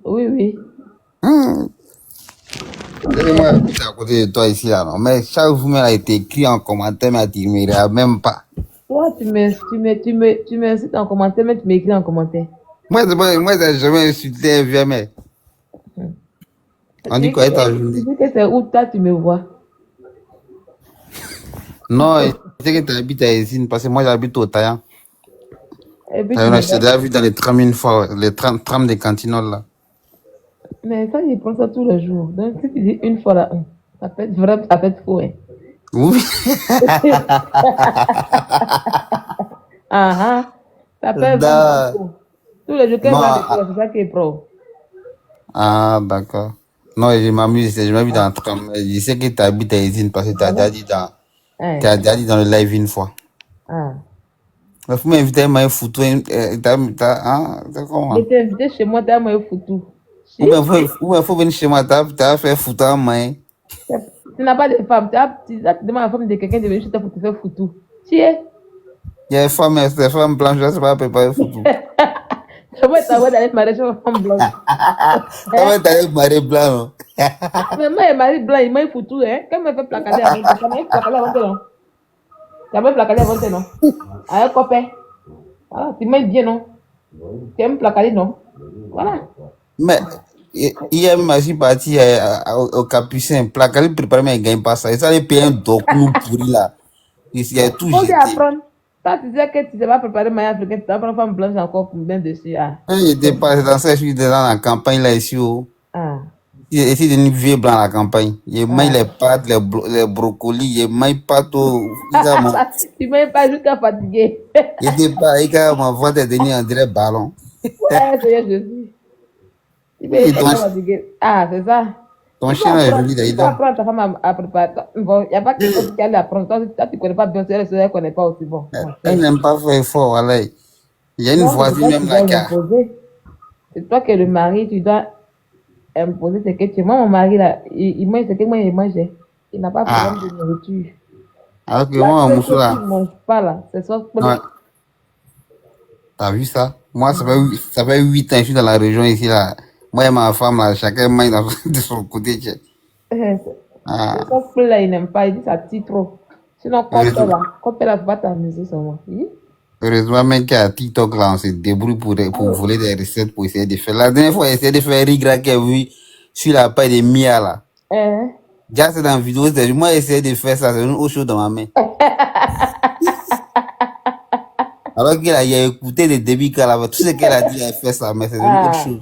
Oui, oui. Moi, j'habite à côté de toi ici, là, non. Mais chaque jour, elle a été écrit en commentaire, mais tu ne me regardes même pas. Toi, tu m'incites en commentaire, mais tu m'écris en commentaire. Moi, j'ai jamais insulté un vieux mec. On dit quoi, ta Tu journée? dis que c'est où toi, tu me vois. Non, je sais que tu habites à Essine, parce que moi, j'habite au Taillan. Et puis tu me Je t'ai vois. déjà vu dans les trams une fois, les trams des cantinoles, là. Mais ça, je prends ça tous les jours. Donc, si tu dis une fois là, ça peut être vrai, ça peut être faux. Hein. Oui. Ah, ah, ça peut être vrai, ça peut être Da- faux. Tous les jours, qu'elle Non, va de toi, c'est ça qui est pro. d'accord. Non, je m'amuse, je m'amuse dans le tram. Je sais que tu habites à Essine, parce que tu as Voilà. déjà dit dans, tu Hein. as déjà dit dans le live une fois. Ah. Mais faut m'inviter à ma photo, c'est Je comment? t'ai invité chez moi, t'as moi foutu. Si Ou bien faut venir chez moi, t'as fait foutre en main. tu n'as pas de femme, tu demandes à la femme de quelqu'un de venir chez toi pour te faire foutu. Tu es. Il y a des femmes blanches, là, c'est pas préparé foutu. Je vais t'envoyer d'aller te marier chez une femme blanche. Ça Hein? va t'aller marier blanc, non? Mais moi, il mari blanc, il m'a foutu. Hein? Quand il m'a fait placader avant, ça m'a fait placader avant, non? Ça m'a fait placader avant, non? Avec copain. Voilà, tu m'aimes bien, non? Tu aimes placader, non? Voilà. Mais, hier, même, je suis parti au Capucin, placard, préparé, mais il gagne pas ça. Et ça, les payer un doclou pourri, là. Il y a tout Faut lui jeté. apprendre. Toi, tu disais que tu ne sais pas préparer maillot africain, tu vas prendre une femme blanche encore pour bien dessus. Ah. Quand j'étais pas dans ça, je suis dans la campagne, là, ici, oh. Ah. Ici, de vieux blanc à la campagne. Il mange Ah. les pâtes, les brocolis, il mange pas tout. Tu ne m'aimes pas jusqu'à fatiguer. Il était pas, il m'a vendu des en direct ballon. Ouais, Seigneur Jésus. Tu m'aimes Et pas jusqu'à fatiguer. Ah, c'est ça. ton chien est joli Il faut d'ailleurs. apprendre ta femme à préparer. Bon, il n'y a pas quelque chose qui allait apprendre. Toi, tu ne connais pas bien, elle ne connaît pas aussi. Bon, mon Elle cher. n'aime pas faire effort, voilà. Il y a une Non, c'est voisine toi qui même là dois qui a. imposer. C'est toi qui es le mari, tu dois imposer ce que tu. Moi, mon mari, là, il mange ce que moi, il mangeait. Il n'a pas de problème de Ah, nourriture. alors que La moi, seule mon chose qu'il là. ne mange pas, là, c'est ça. Ouais, t'as vu ça? Moi, ça fait 8 ans que je suis dans la région ici là. Moi et ma femme là, chacun mange de son côté. C'est Ah, ça que là, il n'aime pas. Il dit ça tire trop. Sinon, heureusement, quand elle va t'amuser seulement. Oui? heureusement même qu'il y a TikTok là, on se débrouille Ah pour oui. voler des recettes pour essayer de faire. La dernière fois, j'ai essayé de faire riz gras qu'il vu sur la paille de Mia là. Hein? Déjà, c'est dans la vidéo, c'est moi j'ai essayé de faire ça, c'est une eau chaude dans ma main. Alors qu'il a écouté le début qu'elle avait, tout ce qu'elle a dit, elle a fait ça, mais c'est une autre Ah, chose.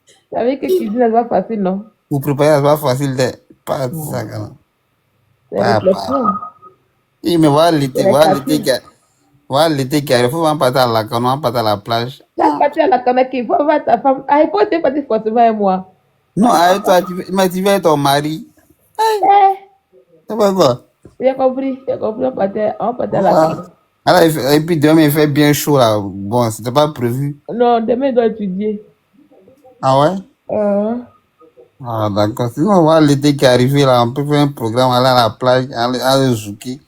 tu savais que cuisine n'est pas facile, non? Pour préparer, c'est pas facile de. Pas de ça, Non. quand même. C'est Pas. réflexion. Oui, mais C'est les calculs. voilà l'été qui arrive, il faut pas partir à la canne, on va partir à la plage. Tu as parti à la Kanaki, il faut voir ta femme. Ah, il faut te partir forcément et moi. Non, avec toi, mais tu veux être ton mari. Eh, C'est pas quoi. j'ai compris, j'ai compris, on partait à la Voilà. Kanaki. Alors, et puis demain, il fait bien chaud là. Bon, c'était pas prévu. Non, demain, il doit étudier. Ah ouais? Euh, Ah, d'accord. Sinon, on va l'été qui arrive là, on peut faire un programme, aller à la plage, aller zouker.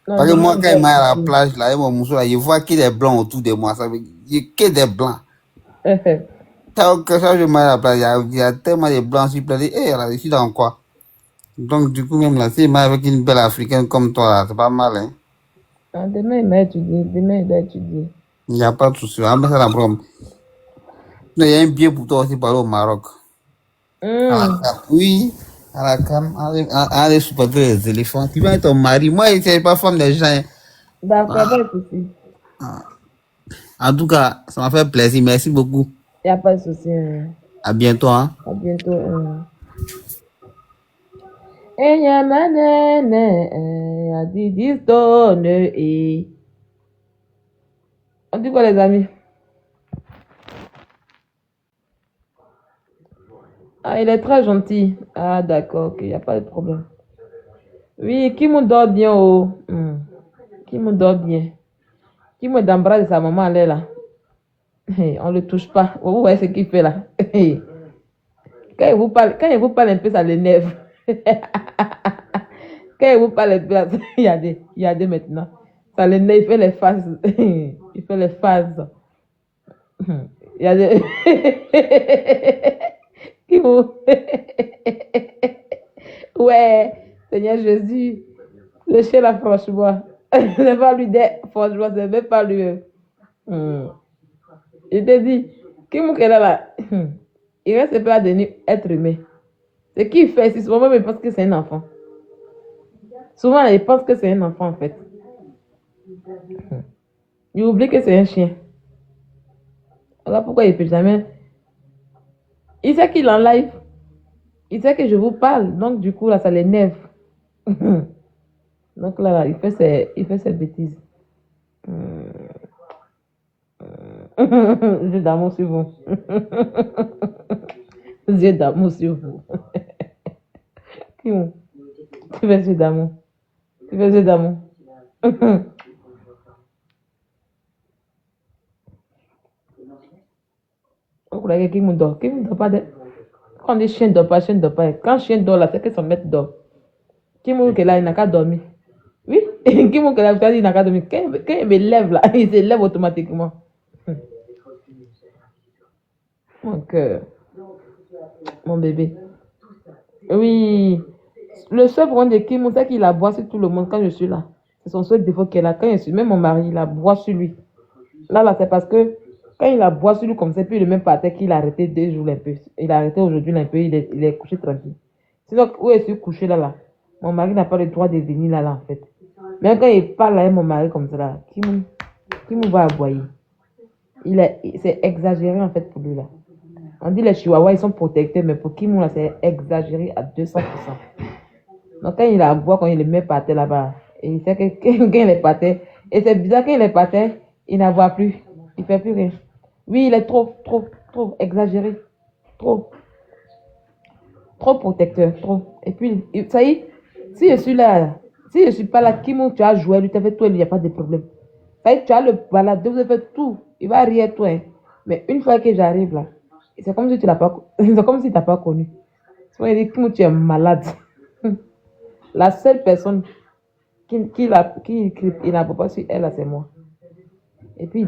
non, Parce que demain, moi, il quand doit il m'a à la étudier. plage, là, avec mon mousseau, là, je vois qu'il y a des blancs autour de moi. Ça veut dire il y a que des blancs. Quand je mets à la plage, il y a tellement de blancs sur place. Eh, là, je suis dans quoi? Donc, du coup, même là, si il m'a avec une belle africaine comme toi, là, c'est pas mal, hein. Non, demain, il doit étudier. Demain, il doit étudier. Il n'y a pas de souci. On va mettre ça dans le programme. Il y a un billet pour toi aussi pour aller au Maroc. À la Hum, Cannes. Oui, à la Cannes, aller supporter les éléphants. Tu vas être ton mari. Moi, je ne suis pas femme des gens, hein. d'accord, pas Ah, de souci. en tout cas, ça m'a fait plaisir. Merci beaucoup. Il n'y a pas de souci. Hein. À bientôt, hein. À bientôt. Hein. Enyamanene, adidistone, et. On dit quoi, les amis? Ah, il est très gentil. Ah, d'accord, ok, il n'y a pas de problème. Oui, qui me dort bien, oh. Qui me dort bien. Qui me d'embrasser sa maman, elle est là. On ne le touche pas. Vous voyez ce qu'il fait là. Quand il vous parle un peu, ça l'énerve. Quand il vous parle un peu, il y a des maintenant. Ça l'énerve, il fait les phases. Il fait les phases. Il y a des... Kimo. Ouais, Seigneur Jésus, le chien là, franchement, c'est pas lui, franchement, c'est même pas lui. Hmm. Il te dit, Kimo qu'elle a là, il reste pas de être humain. Ce qu'il fait, c'est souvent même il pense que c'est un enfant. Souvent, il pense que c'est un enfant en fait. Il oublie que c'est un chien. Voilà pourquoi il ne peut jamais. Il sait qu'il est en live. Il sait que je vous parle. Donc, du coup, là, ça l'énerve. Donc, là, il fait ses bêtises. J'ai d'amour sur vous. J'ai d'amour sur vous. Tu fais jeu d'amour. Tu fais jeu d'amour. Vous croyez qu'il me dort? Qu'il me dort pas de. Quand on dit chien dort pas, chien dort pas. Quand chien dort là, c'est que son maître dort. Qui me dit là, il n'a qu'à dormir. Oui, qui me dit là, il n'a qu'à dormir. Quand il me lève là, il se lève automatiquement. Mon cœur. Mon bébé. Oui. Le seul problème de Kim, c'est qu'il aboie sur tout le monde quand je suis là. C'est son seul défaut qu'il a. Quand je suis, même mon mari, il aboie sur lui. Là, c'est parce que quand il aboie sur lui comme ça, puis il est même pas à terre qu'il a arrêté 2 jours un peu. Il a arrêté aujourd'hui un peu, il est couché tranquille. Sinon, où est-ce que couché là? Mon mari n'a pas le droit de venir là, en fait. Même quand il parle avec mon mari comme ça, là, Kim va aboyer. C'est exagéré en fait pour lui là. On dit les chihuahuas, ils sont protectés, mais pour Kim, là, c'est exagéré à 200%. Donc, quand il aboie, quand il le met par terre là-bas, et il sait que quand il est par terre, et c'est bizarre, quand il est par terre, il n'aboie plus. Il ne fait plus rien. Oui, il est trop exagéré. Trop protecteur, trop. Et puis, ça y est, si je suis là, si je ne suis pas là, Kim, tu as joué, lui, tu as fait tout, il n'y a pas de problème. Ça y est, tu as le balade, vous avez fait tout. Il va rire toi. Hein. Mais une fois que j'arrive là, c'est comme si tu l'as pas, c'est comme si tu n'as pas connu. Souvent, il dit, Kim, tu es malade. La seule personne qui n'a pas sur elle, c'est moi. Et puis,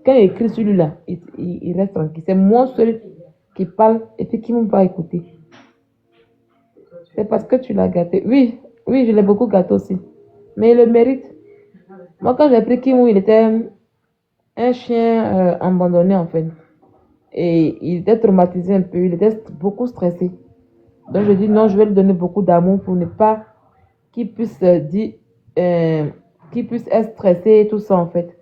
quand il écrit sur lui là, il reste tranquille. C'est moi seul qui parle et puis qui ne va écouter. C'est parce que tu l'as gâté. Oui, je l'ai beaucoup gâté aussi. Mais il le mérite. Moi, quand j'ai pris Kimou, il était un chien abandonné en fait. Et il était traumatisé un peu. Il était beaucoup stressé. Donc, je dis non, je vais lui donner beaucoup d'amour pour ne pas qu'il puisse qu'il puisse être stressé et tout ça en fait.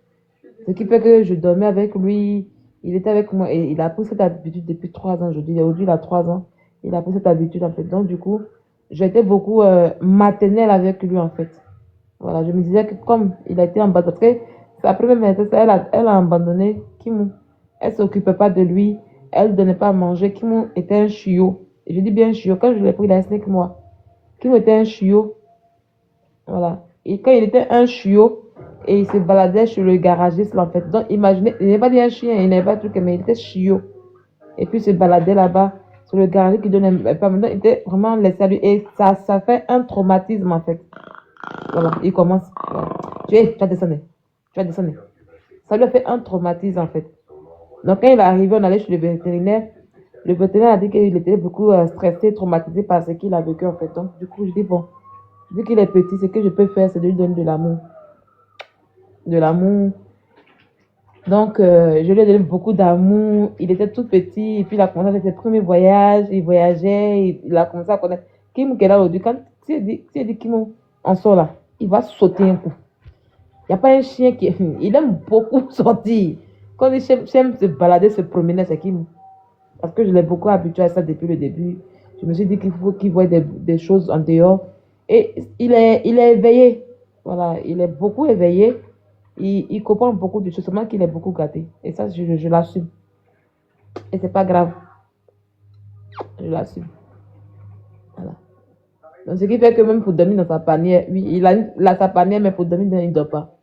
Ce qui fait que je dormais avec lui, il était avec moi et il a pris cette habitude depuis 3 ans aujourd'hui. Aujourd'hui, il a 3 ans. Il a pris cette habitude en fait. Donc, du coup, j'étais beaucoup maternelle avec lui en fait. Voilà, je me disais que comme il a été abandonné, parce que sa première maîtresse, elle a abandonné Kimou. Elle ne s'occupait pas de lui, elle ne donnait pas à manger. Kimou était un chiot. Et je dis bien chiot, quand je l'ai pris, il a 5 mois. Kimou était un chiot. Voilà. Et quand il était un chiot, et il se baladait sur le garagiste, en fait. Donc, imaginez, il n'avait pas dit un chien, il n'avait pas de truc, mais il était chiot. Et puis, il se baladait là-bas, sur le garagiste qui donnait pas. Il était vraiment laissé à lui. Et ça fait un traumatisme, en fait. Voilà, il commence. Voilà. Tu vas descendre. Tu vas descendre. Ça lui a fait un traumatisme, en fait. Donc, quand il est arrivé, on allait chez le vétérinaire. Le vétérinaire a dit qu'il était beaucoup stressé, traumatisé par ce qu'il a vécu, en fait. Donc, du coup, je dis, bon, vu qu'il est petit, ce que je peux faire, c'est de lui donner de l'amour. De l'amour. Donc, je lui ai donné beaucoup d'amour. Il était tout petit, et puis il a commencé à faire ses premiers voyages. Il voyageait, il a commencé à connaître. Kim Kela aujourd'hui, quand si elle dit Kim, on sort là, il va sauter un coup. Il n'y a pas un chien qui. Il aime beaucoup sortir. Quand il aime se balader, se promener, c'est Kim. Parce que je l'ai beaucoup habitué à ça depuis le début. Je me suis dit qu'il faut qu'il voie des choses en dehors. Et il est éveillé. Voilà, il est beaucoup éveillé. Il comprend beaucoup de choses, seulement qu'il est beaucoup gâté. Et ça, je l'assume. Et c'est pas grave. Je l'assume. Voilà. Donc, ce qui fait que même pour dormir dans sa panière, oui, il a sa panière, mais pour dormir, il ne dort pas.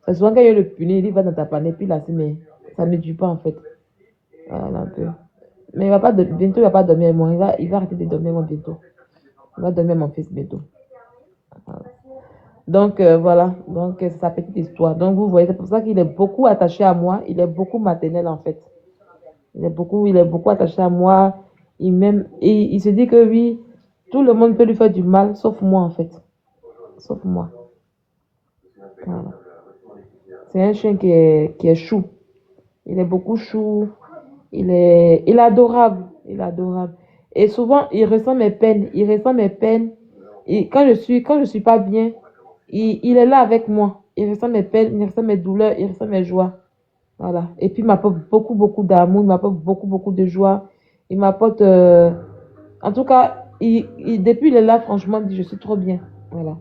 C'est souvent quand il le punit, il va dans ta panière, puis là, mais ça ne dure pas en fait. Voilà un peu. Mais bientôt, il va pas dormir avec moi. Il va arrêter de dormir avec moi bientôt. Il va dormir avec mon fils bientôt. Voilà. Donc, voilà. Donc, c'est sa petite histoire. Donc, vous voyez, c'est pour ça qu'il est beaucoup attaché à moi. Il est beaucoup maternel, en fait. Il est beaucoup attaché à moi. Il m'aime et il se dit que oui, tout le monde peut lui faire du mal, sauf moi en fait. Sauf moi. Voilà. C'est un chien qui est chou. Il est beaucoup chou. Il est adorable. Il est adorable. Et souvent, il ressent mes peines. Il ressent mes peines. Et quand je suis pas bien, il est là avec moi. Il ressent mes peines, il ressent mes douleurs, il ressent mes joies. Voilà. Et puis, il m'apporte beaucoup, beaucoup d'amour. Il m'apporte beaucoup, beaucoup de joie. Il m'apporte... En tout cas, depuis il est là, franchement, je suis trop bien. Voilà.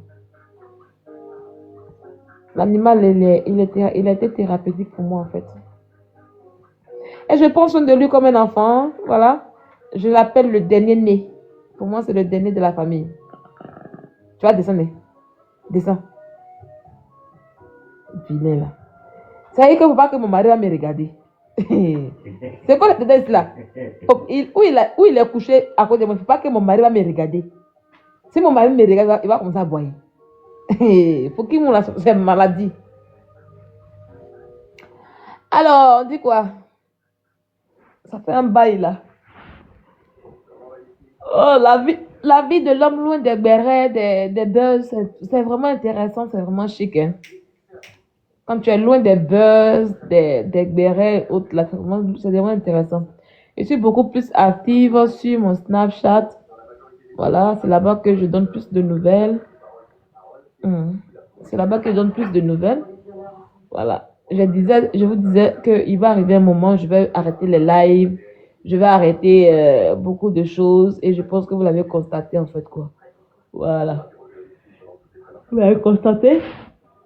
L'animal, il a été thérapeutique pour moi, en fait. Et je prends soin de lui comme un enfant. Voilà. Je l'appelle le dernier né. Pour moi, c'est le dernier de la famille. Tu vas descendre. Descends. Vilain là. Ça y est que faut pas que mon mari va me regarder. C'est quoi la tendance là? Où il est couché à côté de moi, il ne faut pas que mon mari va me regarder. Si mon mari me regarde, il va commencer à boire. Il faut qu'il m'en c'est maladie. Alors, on dit quoi? Ça fait un bail là. Oh, la vie de l'homme loin des bérets, des buzz, c'est vraiment intéressant, c'est vraiment chic. Hein. Quand tu es loin des buzz, des bérets, autres, là, c'est vraiment intéressant. Je suis beaucoup plus active sur mon Snapchat. Voilà, c'est là-bas que je donne plus de nouvelles. C'est là-bas que je donne plus de nouvelles. Voilà. Je vous disais qu'il va arriver un moment où je vais arrêter les lives. Je vais arrêter beaucoup de choses. Et je pense que vous l'avez constaté en fait quoi. Voilà. Vous l'avez constaté?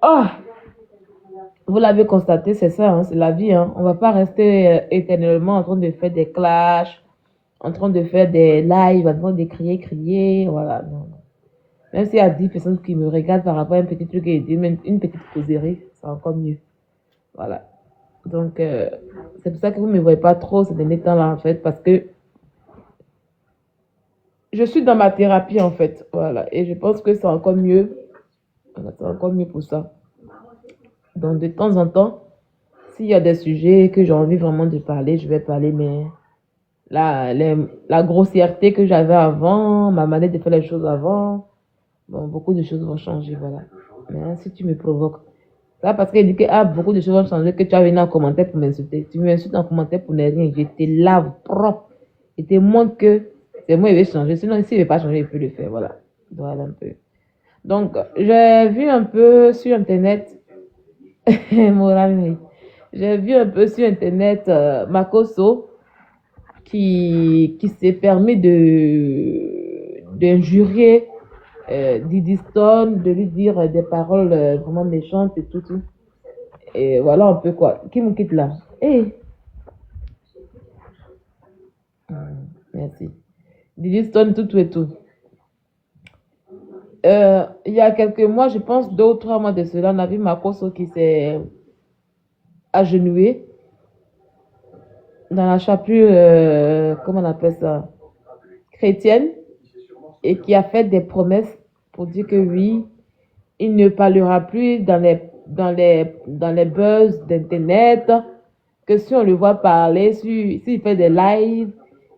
Ah! Vous l'avez constaté, c'est ça, hein, c'est la vie. Hein. On ne va pas rester éternellement en train de faire des clashs, en train de faire des lives, en train de crier. Voilà. Non. Même s'il y a 10 personnes qui me regardent par rapport à un petit truc et même une petite causerie, c'est encore mieux. Voilà. Donc, c'est pour ça que vous ne me voyez pas trop ces derniers temps-là, en fait, parce que je suis dans ma thérapie, en fait. Voilà. Et je pense que c'est encore mieux. Voilà, c'est encore mieux pour ça. Donc, de temps en temps, s'il y a des sujets que j'ai envie vraiment de parler, je vais parler, mais la grossièreté que j'avais avant, ma manière de faire les choses avant, bon, beaucoup de choses vont changer, voilà. Mais si tu me provoques, ça parce qu'elle dit que beaucoup de choses vont changer, que tu vas venir en commentaire pour m'insulter. Tu m'insultes en commentaire pour ne rien, je te lave propre. Et te montre que c'est moi qui vais changer. Sinon, s'il ne veut pas changer, il peut le faire, voilà. Voilà un peu. Donc, j'ai vu un peu sur Internet, j'ai vu un peu sur Internet Makoso qui s'est permis d'injurier Didi Stone, de lui dire des paroles vraiment méchantes et tout. Et voilà un peu quoi. Qui me quitte là? Hey. Merci. Didi Stone, tout et tout. Il y a quelques mois, je pense 2 ou 3 mois de cela, on a vu Makoso qui s'est agenouillé dans la chapelure, comment on appelle ça, chrétienne, et qui a fait des promesses pour dire que oui, il ne parlera plus dans les buzz d'internet, que si on le voit parler, s'il fait des lives,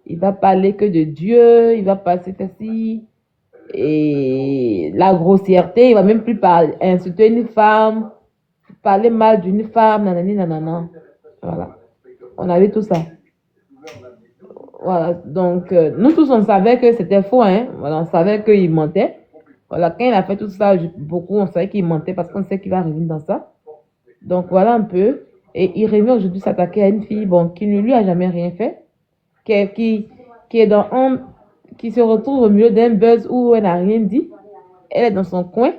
il va parler que de Dieu, il va passer ceci, et la grossièreté, il va même plus insulter une femme, parler mal d'une femme, nanani, nanana. Voilà. On avait tout ça. Voilà. Donc, nous tous, on savait que c'était faux, hein. Voilà, on savait qu'il mentait. Voilà, quand il a fait tout ça, beaucoup, on savait qu'il mentait parce qu'on sait qu'il va revenir dans ça. Donc, voilà un peu. Et il revient aujourd'hui s'attaquer à une fille, bon, qui ne lui a jamais rien fait, qui se retrouve au milieu d'un buzz où elle n'a rien dit. Elle est dans son coin.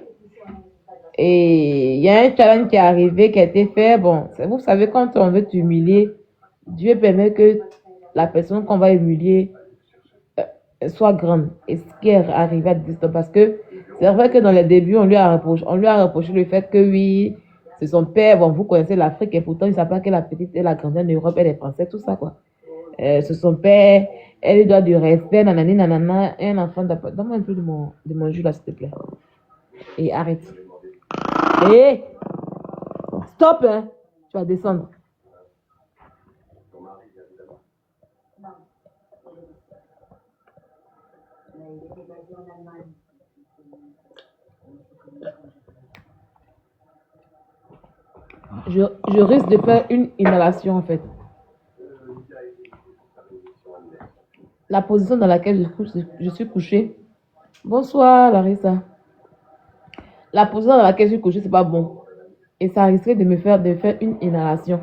Et il y a un challenge qui est arrivé, qui a été fait. Bon, vous savez, quand on veut t'humilier, Dieu permet que la personne qu'on va humilier soit grande. Et ce qui est arrivé à distance, parce que c'est vrai que dans les débuts, on lui a reproché le fait que oui, c'est son père. Bon, vous connaissez l'Afrique et pourtant, il ne savent pas que la petite, elle a grandi en Europe, elle est française, tout ça, quoi. C'est son père, elle lui doit du respect, nanani, nanana, et un enfant d'après. Donne-moi un peu de mon jus là, s'il te plaît. Et arrête. Et stop, hein. Tu vas descendre. Je risque de faire une inhalation en fait. La position dans laquelle je suis couchée. Bonsoir Larissa. La position dans laquelle je suis couchée, c'est pas bon. Et ça risquerait de me faire une inhalation.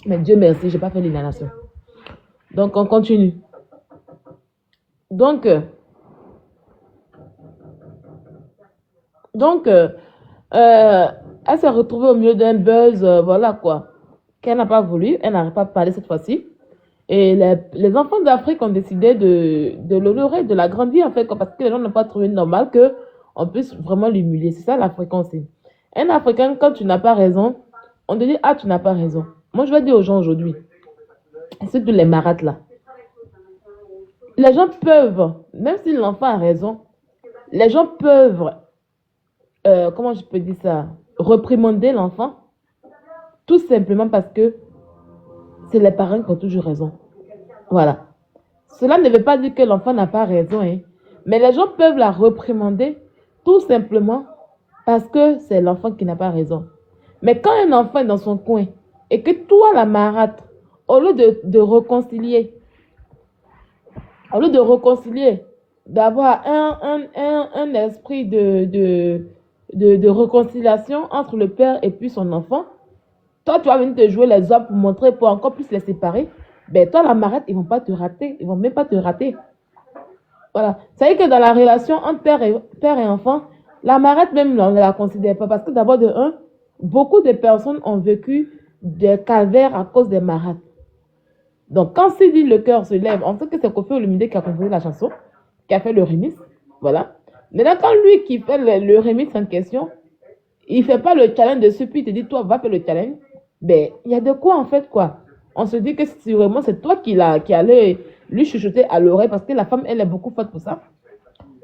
Mais Dieu merci, j'ai pas fait l'inhalation. Donc on continue. Donc elle s'est retrouvée au milieu d'un buzz, voilà quoi, qu'elle n'a pas voulu, elle n'arrive pas à parler cette fois-ci. Et les enfants d'Afrique ont décidé de l'honorer, de l'agrandir en fait, parce que les gens n'ont pas trouvé normal qu'on puisse vraiment l'humilier. C'est ça l'Africain aussi. Un Africain, quand tu n'as pas raison, on te dit, ah, tu n'as pas raison. Moi, je vais dire aux gens aujourd'hui, surtout les marates là, les gens peuvent, même si l'enfant a raison, les gens peuvent, comment je peux dire ça, réprimander l'enfant, tout simplement parce que c'est les parents qui ont toujours raison. Voilà. Cela ne veut pas dire que l'enfant n'a pas raison, hein. Mais les gens peuvent la réprimander tout simplement parce que c'est l'enfant qui n'a pas raison. Mais quand un enfant est dans son coin et que toi, la marate, au lieu de réconcilier, d'avoir un esprit de réconciliation entre le père et puis son enfant, toi, tu vas venir te jouer les hommes pour montrer, pour encore plus les séparer. Ben, toi, la marette, ils ne vont pas te rater. Ils ne vont même pas te rater. Voilà. Ça veut dire que dans la relation entre père et enfant, la marette même, on ne la considère pas. Parce que d'abord, de un, beaucoup de personnes ont vécu des calvaires à cause des marettes. Donc, quand Sidi le cœur se lève, on sait que c'est Kofi Olomide qui a composé la chanson, qui a fait le remix. Voilà. Maintenant, quand lui qui fait le remix en question, il ne fait pas le challenge dessus, puis il te dit, toi, va faire le challenge. Ben, il y a de quoi en fait, quoi. On se dit que si vraiment c'est toi qui allais lui chuchoter à l'oreille, parce que la femme, elle est beaucoup forte pour ça.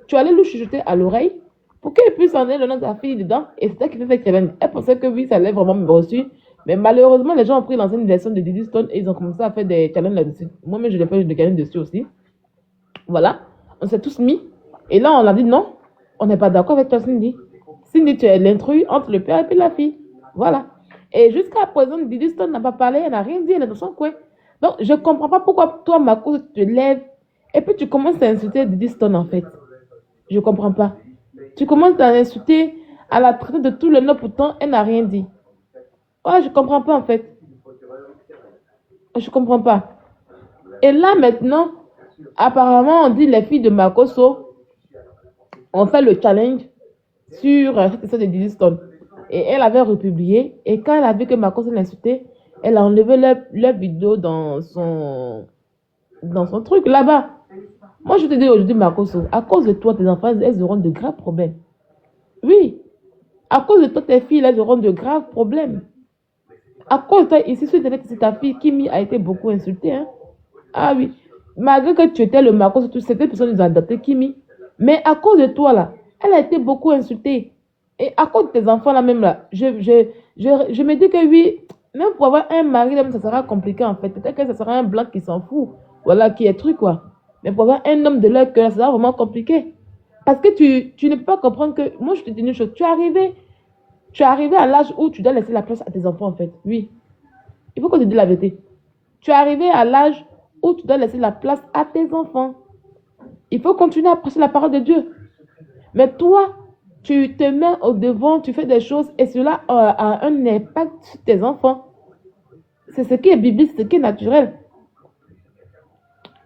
Tu allais lui chuchoter à l'oreille pour qu'il puisse en aller le nom de sa fille dedans, et c'est ça qui fait challenge. Elle pensait que oui, ça allait vraiment me reçu. Mais malheureusement, les gens ont pris l'ancienne version de Diddy Stone et ils ont commencé à faire des challenges là-dessus. Moi-même, je l'ai fait des challenges dessus aussi. Voilà. On s'est tous mis. Et là, on a dit non, on n'est pas d'accord avec toi, Cindy. Cindy, tu es l'intrus entre le père et puis la fille. Voilà. Et jusqu'à présent, Diddy Stone n'a pas parlé, elle n'a rien dit, elle est dans son coin. Donc, je ne comprends pas pourquoi toi, Marco, tu te lèves et puis tu commences à insulter Diddy Stone en fait. Je ne comprends pas. Tu commences à insulter, à la traiter de tout le nom, pourtant, elle n'a rien dit. Ouais, je ne comprends pas en fait. Je ne comprends pas. Et là, maintenant, apparemment, on dit les filles de Makoso ont fait le challenge sur ça de Diddy Stone. Et elle avait republié. Et quand elle a vu que Makoso l'insultait, elle a enlevé leur vidéo dans son truc là-bas. Moi, je te dis aujourd'hui, Makoso, à cause de toi, tes enfants, elles auront de graves problèmes. Oui. À cause de toi, tes filles, elles auront de graves problèmes. À cause de toi, ici, c'est ta fille, Kimi, a été beaucoup insultée. Hein? Ah oui. Malgré que tu étais le Makoso, certaines personnes ont adopté Kimi. Mais à cause de toi, là, elle a été beaucoup insultée. Et à cause de tes enfants, là, même, là, je me dis que oui, même pour avoir un mari, là, ça sera compliqué, en fait. Peut-être que ça sera un blanc qui s'en fout. Voilà, qui est truc, quoi. Mais pour avoir un homme de leur cœur, ça sera vraiment compliqué. Parce que tu ne peux pas comprendre que... Moi, je te dis une chose. Tu es arrivé à l'âge où tu dois laisser la place à tes enfants, en fait. Oui. Il faut que je te dise la vérité. Tu es arrivé à l'âge où tu dois laisser la place à tes enfants. Il faut continuer à prêcher la parole de Dieu. Mais toi, tu te mets au devant, tu fais des choses et cela a un impact sur tes enfants. C'est ce qui est biblique, c'est ce qui est naturel.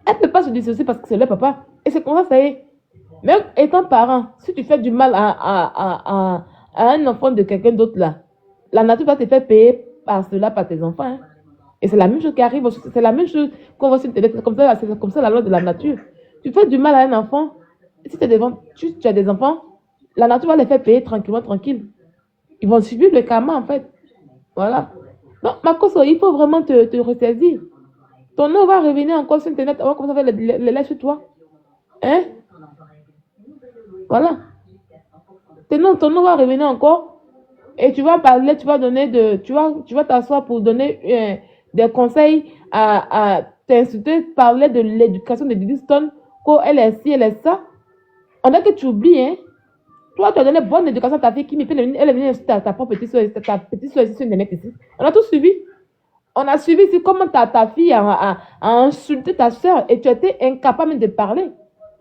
Elle ne peut pas se dissocier parce que c'est leur papa. Et c'est comme ça, ça y est. Même étant parent, si tu fais du mal à un enfant de quelqu'un d'autre là, la nature va te faire payer par cela par tes enfants. Hein. Et c'est la même chose qui arrive. C'est la même chose qu'on voit sur Internet. C'est comme ça la loi de la nature. Tu fais du mal à un enfant. Si tu as des enfants, la nature va les faire payer tranquillement, tranquille. Ils vont subir le karma en fait. Voilà. Donc, Makoso, il faut vraiment te ressaisir. Ton nom va revenir encore sur Internet. On va commencer à faire les laits sur toi. Hein? Voilà. Ton nom va revenir encore. Et tu vas parler, tu vas t'asseoir pour donner des conseils à t'insulter, parler de l'éducation de Diddy Stone coco, elle est ci, elle est ça. On a que tu oublies, hein. Toi, tu as donné bonne éducation à ta fille, elle est venue insulter ta propre petite soeur, ta petite soeur ici, une nénette ici. On a tout suivi. On a suivi ici comment ta fille a insulté ta soeur et tu étais incapable de parler.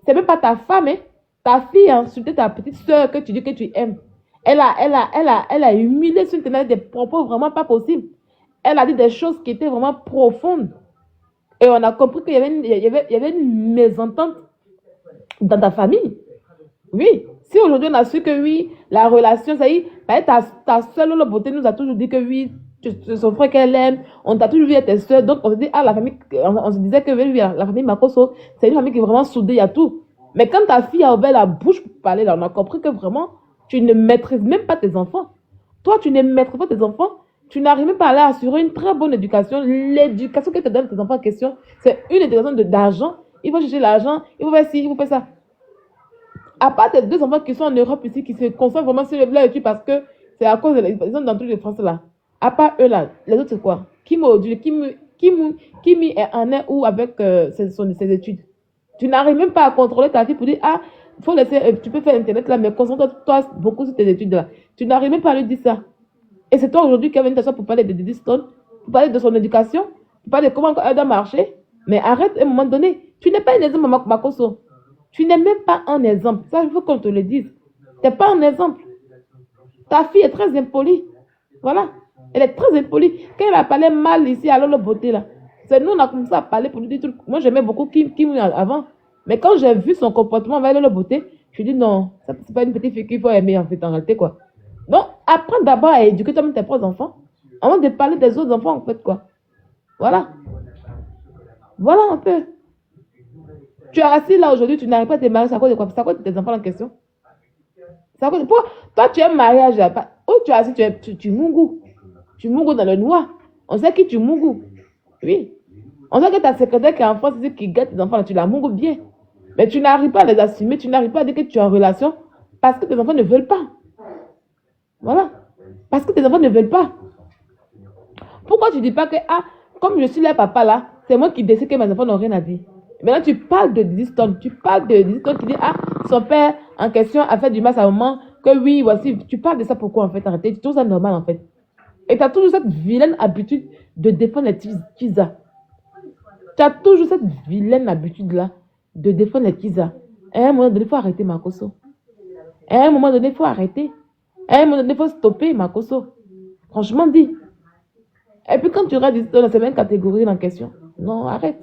C'est même pas ta femme, hein. Ta fille a insulté ta petite soeur que tu dis que tu aimes. Elle a humilié sur Internet des propos vraiment pas possibles. Elle a dit des choses qui étaient vraiment profondes. Et on a compris qu'il y avait une mésentente dans ta famille. Oui. Si aujourd'hui on a su que oui, la relation, ça y est, ta soeur Lolo Beauté nous a toujours dit que oui, c'est son frère qu'elle aime, on t'a toujours vu être tes soeurs, donc on se dit, ah, la famille, on se disait que oui, la famille Makoso, c'est une famille qui est vraiment soudée, il y a tout. Mais quand ta fille a ouvert la bouche pour parler, là, on a compris que vraiment, tu ne maîtrises même pas tes enfants. Toi, tu ne maîtrises pas tes enfants, tu n'arrives même pas à leur assurer une très bonne éducation. L'éducation que tu donnes à tes enfants en question, c'est une éducation d'argent. Il faut chercher l'argent, il faut faire ci, il faut faire ça. À part tes deux enfants qui sont en Europe ici, qui se concentrent vraiment sur leur étude parce que c'est à cause de ils sont dans tous les Français là. À part eux là, les autres c'est quoi? Kimi est en est où avec ses études? Tu n'arrives même pas à contrôler ta fille pour dire, ah, faut laisser, tu peux faire Internet là, mais concentre-toi beaucoup sur tes études là. Tu n'arrives même pas à lui dire ça. Et c'est toi aujourd'hui qui as venu t'asseoir pour parler de Didi Stone, pour parler de son éducation, pour parler de comment elle doit marcher. Mais arrête à un moment donné. Tu n'es pas un exemple, Makoso. Tu n'es même pas un exemple. Ça, il faut qu'on te le dise. Tu n'es pas un exemple. Ta fille est très impolie. Voilà. Elle est très impolie. Quand elle a parlé mal ici à Lolo Beauté, là, c'est nous, on a commencé à parler pour lui dire trucs. Moi, j'aimais beaucoup Kim avant. Mais quand j'ai vu son comportement avec Lolo Beauté, je me dis non, ça c'est pas une petite fille qu'il faut aimer en fait, en réalité, quoi. Donc, apprends d'abord à éduquer toi-même tes propres enfants avant de parler des autres enfants, en fait, quoi. Voilà. Voilà un peu. Tu es assis là aujourd'hui, tu n'arrives pas à te marier, c'est à cause de quoi? C'est à cause de tes enfants en question. C'est à cause de... Toi, tu es mariage là. Où tu es assis, tu mougou. Tu mougou dans le noir. On sait qui tu mougou. Oui. On sait que ta secrétaire qui est en France, qui gâte tes enfants, là, tu la mougou bien. Mais tu n'arrives pas à les assumer, tu n'arrives pas à dire que tu es en relation parce que tes enfants ne veulent pas. Voilà. Parce que tes enfants ne veulent pas. Pourquoi tu ne dis pas que, ah, comme je suis là, papa là, c'est moi qui décide que mes enfants n'ont rien à dire. Maintenant, tu parles de Didi Stone. Tu parles de Didi Stone qui dit, ah, son père en question a fait du mal à sa maman, que oui, voici. Tu parles de ça pourquoi en fait? Arrêtez. Tu trouves ça normal en fait. Et tu as toujours cette vilaine habitude de défendre les Tisa. Tu as toujours cette vilaine habitude là de défendre les Tisa. À un moment donné, il faut arrêter, Makoso. À un moment donné, il faut arrêter. À un moment donné, il faut stopper, Makoso. Franchement dit. Et puis quand tu regardes Didi Stone, c'est la même catégorie en question. Non, arrête.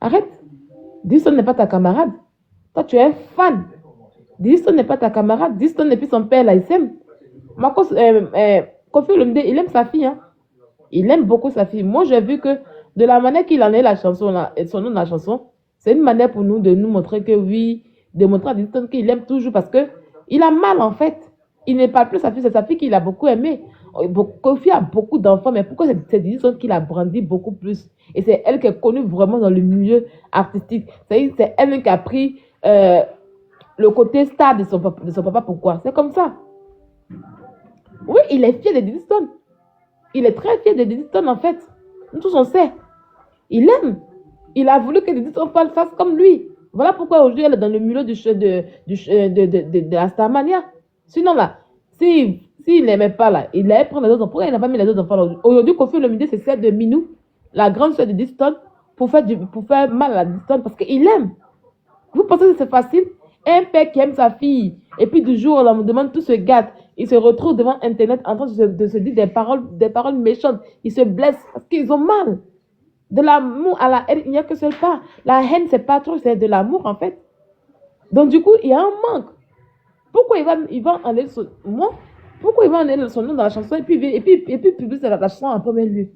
Arrête. Didi Stone n'est pas ta camarade. Toi, tu es un fan. Didi Stone n'est pas ta camarade. Didi Stone n'est plus son père, là, il s'aime. Koffi Olomide, il aime sa fille. Hein. Il aime beaucoup sa fille. Moi, j'ai vu que de la manière qu'il en est la chanson, là, et son nom de la chanson, c'est une manière pour nous de nous montrer que oui, de montrer à Didi Stone qu'il aime toujours parce que il a mal, en fait. Il n'est pas plus sa fille, c'est sa fille qu'il a beaucoup aimé. Koffi a beaucoup d'enfants, mais pourquoi c'est Didi Stone qui l'a brandi beaucoup plus? Et c'est elle qui est connue vraiment dans le milieu artistique. C'est elle qui a pris le côté star de son papa. Pourquoi? C'est comme ça. Oui, il est fier de Didi Stone. Il est très fier de Didi Stone, en fait. Nous tous, on sait. Il aime. Il a voulu que Didi Stone fasse comme lui. Voilà pourquoi aujourd'hui, elle est dans le milieu de la Starmania. Sinon, là, s'il n'aimait pas, là, il allait prendre les autres enfants. Pourquoi il n'a pas mis les autres enfants là? Aujourd'hui, Koffi Olomide, c'est celle de Minou, la grande soeur de Didi Stone, pour faire mal à Didi Stone parce qu'il aime. Vous pensez que c'est facile? Un père qui aime sa fille, et puis du jour, on me demande tout se gâte. Il se retrouve devant Internet en train de se dire des paroles méchantes. Ils se blessent parce qu'ils ont mal. De l'amour à la haine, il n'y a que seul pas. La haine, c'est pas trop, c'est de l'amour en fait. Donc du coup, il y a un manque. Pourquoi il va enlever son nom? Pourquoi il va enlever son nom dans la chanson et puis publier la chanson en premier lieu?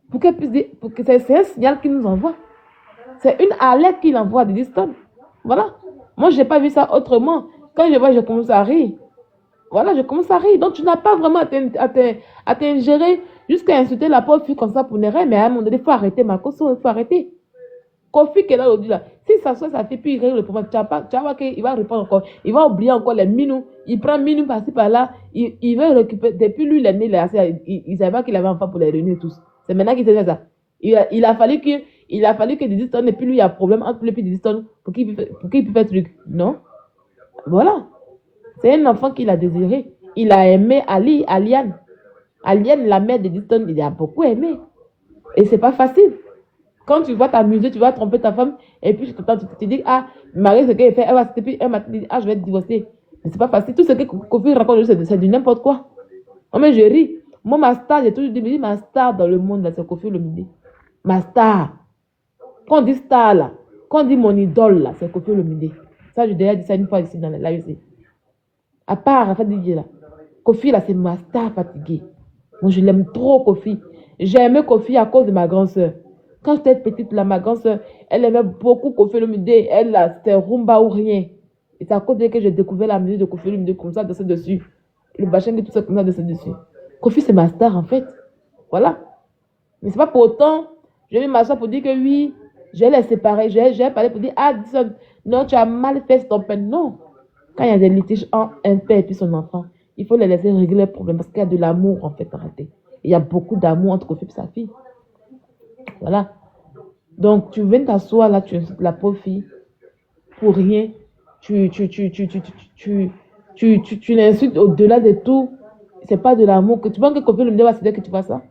Pour qu'elle puisse dire, pour que c'est un signal qu'il nous envoie. C'est une alerte qu'il envoie à Didi Stone. Voilà. Moi, je n'ai pas vu ça autrement. Quand je vois, je commence à rire. Voilà, je commence à rire. Donc, tu n'as pas vraiment à t'ingérer jusqu'à insulter la pauvre fille comme ça pour ne rien. Mais à un moment donné, il faut arrêter, Makoso, il faut arrêter. Koffi qui est là aujourd'hui, là. Si ça soit sa fille, puis il règle le problème, tu vas voir qu'il va répondre encore. Il va oublier encore les minous. Il prend minous par-ci, par-là. Il veut récupérer. Depuis lui, il est né, il savait pas qu'il avait un enfant pour les réunir tous. C'est maintenant qu'il s'est fait ça. Il a fallu qu'il il a fallu que Diddy Stone et puis lui, il y a un problème entre lui et Diddy Stone pour qu'il puisse faire truc. Non. Voilà. C'est un enfant qu'il a désiré. Il a aimé Aliane. Aliane, la mère de Diddy Stone, il a beaucoup aimé. Et c'est pas facile. Quand tu vas t'amuser, tu vas tromper ta femme, et puis tu te dis, ah, Marie, ce qu'elle fait, elle va se puis elle m'a dit, ah, je vais te divorcer. Mais c'est pas facile. Tout ce que Kofi raconte, c'est du n'importe quoi. Oh, mais je ris. Moi, ma star, j'ai toujours dit, ma star dans le monde, là, c'est Kofi Olomide. Ma star. Quand on dit star, là, quand on dit mon idole, là, c'est Kofi Olomide. Ça, j'ai déjà dit ça une fois ici dans la live ici. À part, en fait, DJ, là. Kofi, là, c'est ma star fatiguée. Moi, je l'aime trop, Kofi. J'ai aimé Kofi à cause de ma grande soeur. Quand j'étais petite, là, ma grande soeur, elle aimait beaucoup Kofi Olomide. Elle, là, c'était rumba ou rien. Et c'est à cause d'elle que j'ai découvert la musique de Kofi Olomide comme ça, de dessus. Le bachang et tout ça, comme ça, de dessus. Kofi, c'est ma star, en fait. Voilà. Mais c'est pas pour autant, je vais m'asseoir pour dire que oui, je les séparer. J'ai parlé pour dire, ah, non, tu as mal fait ton père. Non. Quand il y a des litiges entre un père et puis son enfant, il faut les laisser régler le problème parce qu'il y a de l'amour, en fait, arrêtez. Il y a beaucoup d'amour entre Kofi et sa fille. Voilà. Donc, tu viens t'asseoir là, tu insultes la pauvre fille pour rien. Tu l'insultes au-delà de tout. C'est pas de l'amour. Que tu penses que Kofi Olomide va se dire que tu fasses ça?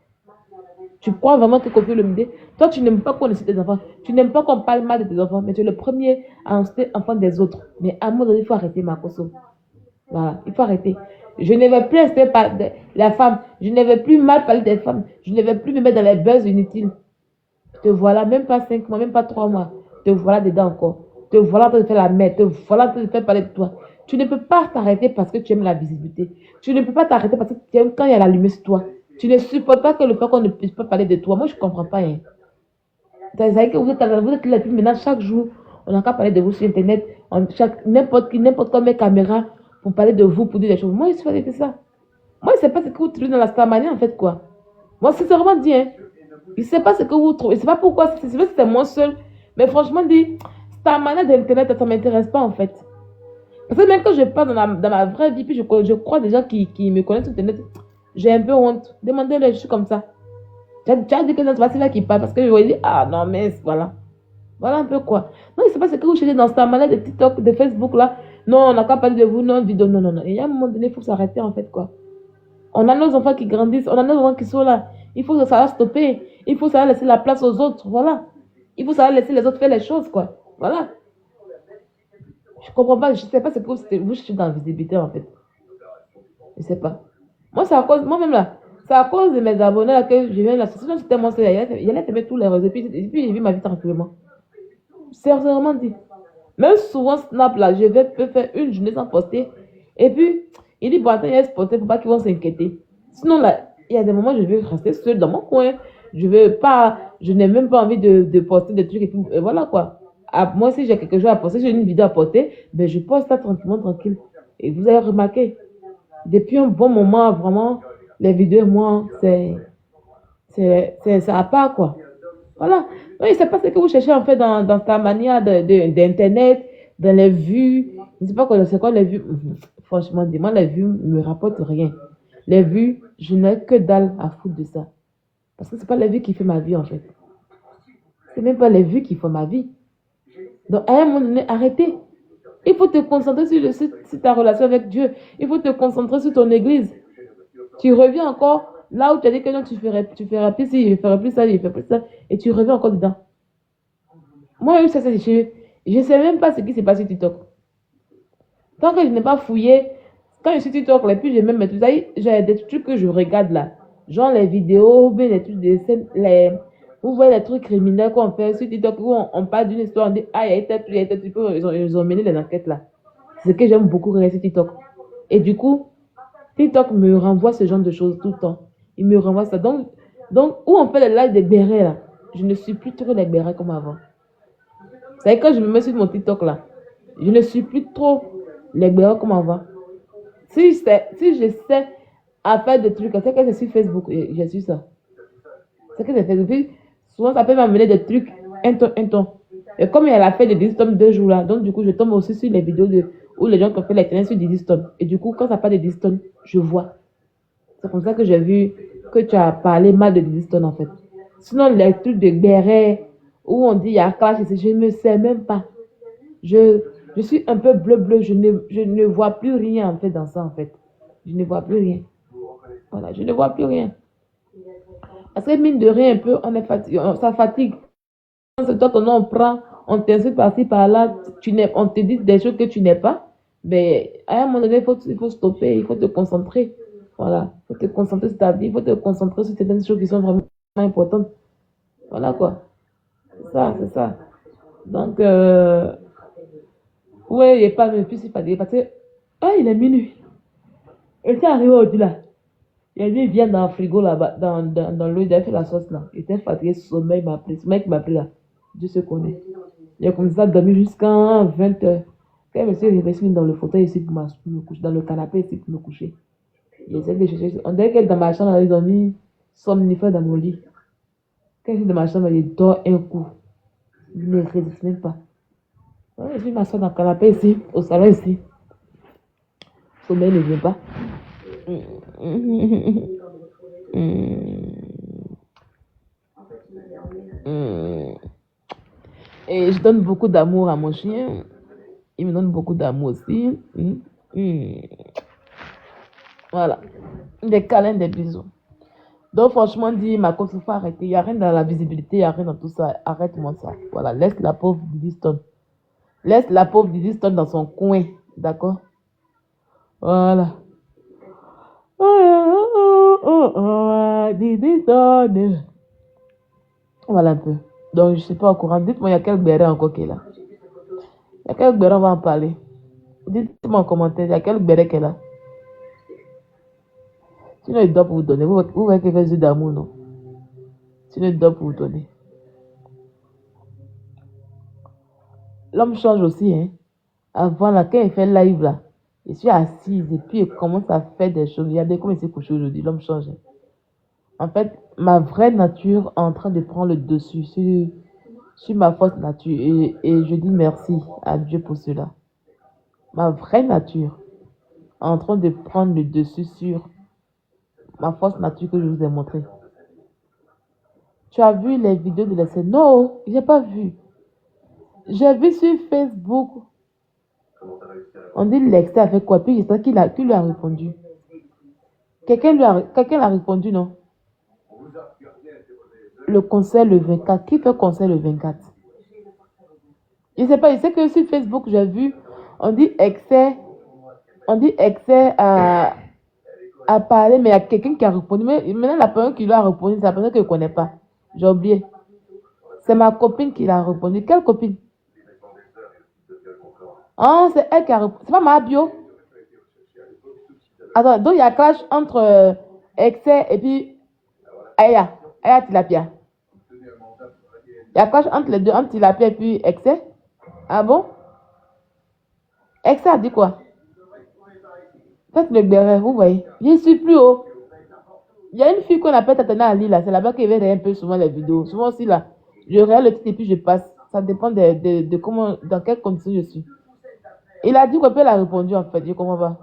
Tu crois vraiment que Kofi Olomide, toi, tu n'aimes pas qu'on insulte tes enfants. Tu n'aimes pas qu'on parle mal de tes enfants, mais tu es le premier à insulter les enfants des autres. Mais à un moment donné, il faut arrêter, Makoso. Voilà, il faut arrêter. Je ne vais plus rester par la femme. Je ne vais plus mal parler des femmes. Je ne vais plus me mettre dans les buzz inutiles. Te voilà, même pas 5 mois, même pas 3 mois. Te voilà dedans encore. Te voilà en train de faire la merde. Te voilà en train de faire parler de toi. Tu ne peux pas t'arrêter parce que tu aimes la visibilité. Tu ne peux pas t'arrêter parce que tu aimes quand il y a la lumière sur toi. Tu ne supportes pas que le fait qu'on ne puisse pas parler de toi. Moi, je ne comprends pas. Hein. Que vous êtes là, puis maintenant, chaque jour, on n'a qu'à parler de vous sur Internet. N'importe qui, n'importe quelle caméra pour parler de vous, pour dire des choses. Moi, je suis fait ça. Moi, je ne sais pas ce que vous trouvez dans la Starmania, en fait, quoi. Moi, sincèrement dit, hein. Je ne sais pas ce que vous trouvez. Je ne sais pas pourquoi. C'est moi seul. Mais franchement, dit, Starmania d'Internet, ça ne m'intéresse pas, en fait. Parce que même quand je parle dans ma vraie vie, puis je crois des gens qui me connaissent sur Internet, j'ai un peu honte. Demandez-le, je suis comme ça. Tu as dit que c'est pas là qui parle parce que je vais dire, ah non, mais voilà. Voilà un peu quoi. Non, je ne sais pas ce que vous cherchez dans Starmania de TikTok, de Facebook, là. Non, on n'a qu'à parler de vous, non, vidéo, non, non, non. Et à un moment donné, il faut s'arrêter, en fait, quoi. On a nos enfants qui grandissent, on a nos enfants qui sont là. Il faut savoir stopper. Il faut savoir laisser la place aux autres. Voilà. Il faut savoir laisser les autres faire les choses, quoi. Voilà. Je comprends pas, je sais pas ce que vous cherchez dans la visibilité, en fait. Je sais pas. Moi, c'est à cause, moi-même là, c'est à cause de mes abonnés là que je viens là. Sinon, c'était mon seul. Il allait te tous les réseaux. Et puis j'ai vu ma vie tranquillement. Sincèrement dit. Même souvent, Snap là, peux faire une journée sans poster. Et puis, il dit, bon, attends, il y a poster pour pas qu'ils vont s'inquiéter. Sinon, là, il y a des moments où je vais rester seule dans mon coin. Je n'ai même pas envie de poster des trucs et puis, voilà quoi. Moi, si j'ai quelque chose à poster, si j'ai une vidéo à poster, ben, je poste ça tranquillement, tranquille. Et vous avez remarqué, depuis un bon moment, vraiment, les vidéos, moi, c'est à part, quoi. Voilà. Non, je ne sais pas ce que vous cherchez, en fait, dans ta manière d'Internet, dans les vues. Je ne sais pas quoi, c'est quoi les vues. Franchement, dis-moi, les vues ne me rapportent rien. Les vues, je n'ai que dalle à foutre de ça. Parce que ce n'est pas les vues qui font ma vie, en fait. Ce n'est même pas les vues qui font ma vie. Donc, à un moment donné, arrêtez. Il faut te concentrer sur ta relation avec Dieu. Il faut te concentrer sur ton église. Tu reviens encore là où tu as dit que non, tu ferais plus ça, je ferais plus ça, je ferais plus ça. Et tu reviens encore dedans. Moi, je ne sais même pas ce qui s'est passé sur TikTok. Tant que je n'ai pas fouillé, quand je suis TikTok, là, puis j'ai même tout ça, j'ai des trucs que je regarde là. Genre les vidéos, bien les trucs des scènes, vous voyez les trucs criminels qu'on fait sur TikTok où on parle d'une histoire, on dit, ah, il y a été, ils ont mené les enquêtes là. C'est ce que j'aime beaucoup regarder sur TikTok. Et du coup, TikTok me renvoie ce genre de choses tout le temps. Il me renvoie ça. Donc où on fait les lives des bérets là, je ne suis plus trop les bérets comme avant. C'est quand je me mets sur mon TikTok là, je ne suis plus trop les bérets comme avant. Si je sais à faire des trucs, c'est que je suis Facebook, je suis ça. C'est que c'est Facebook. Souvent, ça peut m'amener des trucs un temps. Et comme il y a la fête de Diddy Stone 2 jours là, donc du coup, je tombe aussi sur les vidéos où les gens qui ont fait les traînées sur Diddy Stone. Et du coup, quand ça parle de Diddy Stone, je vois. C'est comme ça que j'ai vu que tu as parlé mal de Diddy Stone en fait. Sinon, les trucs de béret, où on dit il y a clash ici, je ne sais même pas. Je suis un peu bleu, je ne vois plus rien en fait dans ça en fait. Je ne vois plus rien. Voilà, je ne vois plus rien. Parce que mine de rien, un peu, on est fatigué, ça fatigue. C'est toi, ton nom, on prend, on t'insulte par-ci, par-là, on te dit des choses que tu n'es pas. Mais à un moment donné, il faut stopper, il faut te concentrer. Voilà, il faut te concentrer sur ta vie, il faut te concentrer sur certaines choses qui sont vraiment importantes. Voilà quoi. C'est ça, c'est ça. Donc, ouais, il n'est pas, mais puis c'est pas parce que, ah, il est minuit. Et c'est arrivé au-delà. Il a dit, viens dans le frigo là-bas, dans l'eau, il a fait la sauce là. Il était fatigué, sommeil m'a pris. Sommeil qui m'a pris là. Dieu se connaît. Il a commencé à dormir jusqu'à 20h. Quand je me suis réveillé dans le fauteuil ici pour me coucher, dans le canapé ici pour me coucher. Il essaie de chercher. On dirait que dans ma chambre, ils ont mis somnifère dans mon lit. Quand je suis dans ma chambre, il dort un coup. Il ne résiste même pas. Ouais, je m'assois dans le canapé ici, au salon ici. Sommeil ne vient pas. Et je donne beaucoup d'amour à mon chien. Il me donne beaucoup d'amour aussi. Voilà. Des câlins, des bisous. Donc, franchement, dit, ma cause, il faut arrêter. Il n'y a rien dans la visibilité, il n'y a rien dans tout ça. Arrête-moi ça. Voilà, laisse la pauvre Didi Stone. Laisse la pauvre Didi Stone dans son coin. D'accord? Voilà. Didi Stone. Voilà un peu. Donc, je ne suis pas au courant. Dites-moi, il y a quel béret encore qui est là? Il y a quel béret, on va en parler. Dites-moi en commentaire, il y a quel béret qui est là? Sinon, il doit vous donner. Vous voyez qu'il fait des yeux d'amour, non? Sinon, il doit vous donner. L'homme change aussi, hein. Avant, là, quand il fait live, là, je suis assise et puis il commence à faire des choses. Regardez comment il s'est couché aujourd'hui. L'homme change. Hein. En fait, ma vraie nature est en train de prendre le dessus sur ma fausse nature. Et je dis merci à Dieu pour cela. Ma vraie nature est en train de prendre le dessus sur ma fausse nature que je vous ai montrée. Tu as vu les vidéos de l'essai? Non, je n'ai pas vu. J'ai vu sur Facebook. On dit l'extrait a fait quoi? Puis je sais qui lui a répondu. Quelqu'un l'a répondu, non? Le concert le 24. Qui fait concert le 24? Je ne sais pas, je sais que sur Facebook, j'ai vu, on dit excès à parler, mais il y a quelqu'un qui a répondu. Mais maintenant, la personne qui lui a répondu, c'est la personne que je ne connais pas. J'ai oublié. C'est ma copine qui l'a répondu. Quelle copine? Ah, c'est elle qui a répondu. C'est pas ma bio. Attends, donc il y a clash entre excès et puis Aya Tilapia. Il y a clash entre les deux, entre Tilapia et puis excès. Ah bon? Excès a dit quoi? Faites le béret, vous voyez. Je suis plus haut. Il y a une fille qu'on appelle Tatana Ali là. C'est là-bas qu'elle regarde un peu souvent les vidéos. Souvent aussi là. Je regarde le titre et puis je passe. Ça dépend de comment, dans quelles conditions je suis. Il a dit quoi, puis elle a répondu en fait. Je comprends pas.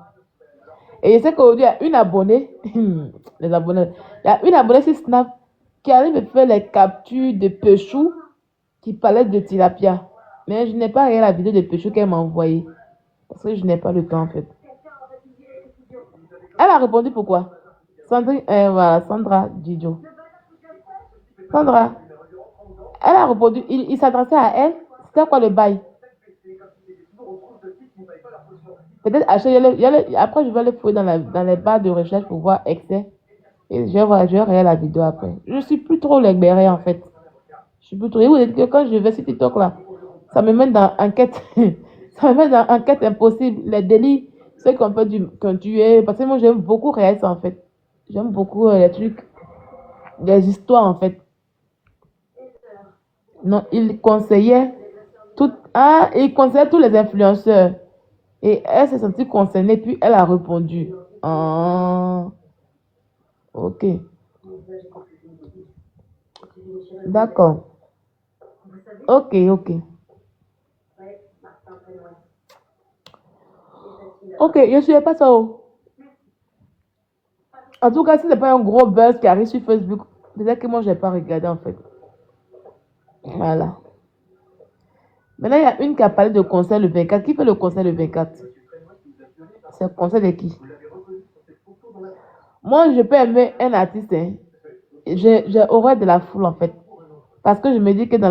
Et je sais qu'aujourd'hui, il y a une abonnée. Les abonnés. Il y a une abonnée sur Snap qui arrive à faire les captures de Pechou qui parlait de Tilapia. Mais je n'ai pas regardé la vidéo de Pechou qu'elle m'a envoyée. Parce que je n'ai pas le temps en fait. Elle a répondu pourquoi? Voilà, Sandra Didio. Sandra, elle a répondu, il s'adressait à elle. C'était quoi le bail? Peut-être après je vais aller fouiller dans les barres de recherche pour voir excès. Et je vais regarder la vidéo après. Je suis plus trop les bérets en fait. Je suis plus trop. Et vous dites que quand je vais sur TikTok là, ça me met dans enquête. Ça me met dans enquête impossible. Les délits, ceux qu'on peut tuer. Parce que moi j'aime beaucoup réel ça en fait. J'aime beaucoup les trucs, les histoires en fait. Non, il conseillait il conseillait tous les influenceurs. Et elle s'est sentie concernée, puis elle a répondu. Ah, ok. D'accord. Ok. Ok, je ne savais pas ça. En tout cas, si ce n'est pas un gros buzz qui arrive sur Facebook, peut-être que moi, je n'ai pas regardé en fait. Voilà. Maintenant, il y a une qui a parlé de concert le 24. Qui fait le concert le 24? C'est le concert de qui? Moi, je peux aimer un artiste. Hein. J'ai horreur de la foule, en fait. Parce que je me dis que dans